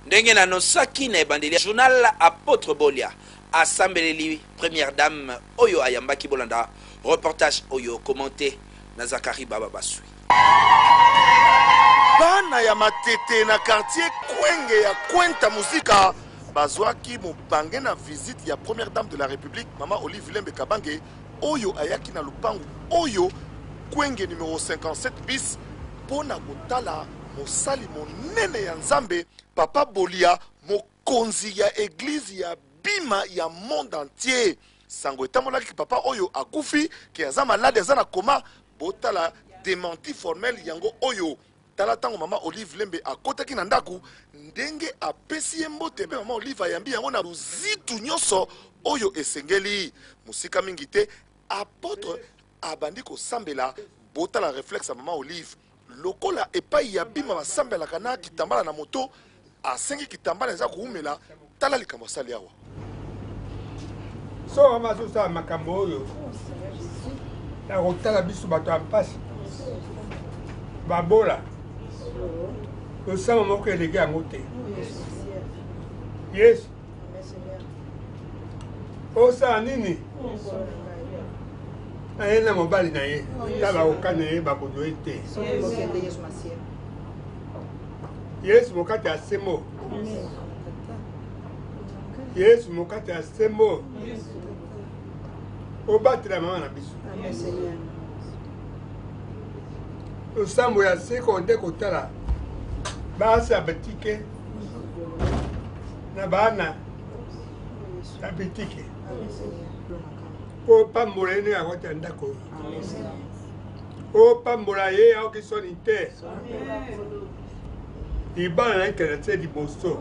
ndenge na nosaki na ebandeli journal Apôtre Bolia assemblée première dame oyo ayambaki bolanda reportage oyo commenté na Zakari Baba Basui. Bana ya matete na quartier Kwenge ya Kwenta Muzika bazwaki mobange na visite ya première dame de la République Mama Olive Lembe Kabange oyo ayaki na lupangu oyo Kwenge numéro 57 bis pona kotala mosali monene ya Nzambe Papa Bolia mokonzi ya église ya bima ya monde entier. Sango etamolaki papa oyo akufi ki aza malade aza na koma botala démenti formel yango oyo tala tango Mama Olive Lembe akotaki na ndaku ndenge apesi ye mbote pe Mama Olive ayambi yango na luzitu nyonso oyo esengeli musika mingi te apôtre abandi kosambela botala réflexe ya Mama Olive lokola epai ya bima basambelaka na kitambala na moto asengi kitambala eza kuumela tala likambo asali awa. So mama so sa makambo oyo na kotala biso bato ya mpasi babola osama moko elege yango te. Yes osala nini aye na mobali na ye tala okana ye babodo ye te. Yesu mokati ya semo Yesu mokati ya semo obatela mama na biso osambo ya seko nde kotala basi ya betike na bana ya betike opambola ye ne akoti ya ndako opambola ye aoki soni te libala na ekela te liboso.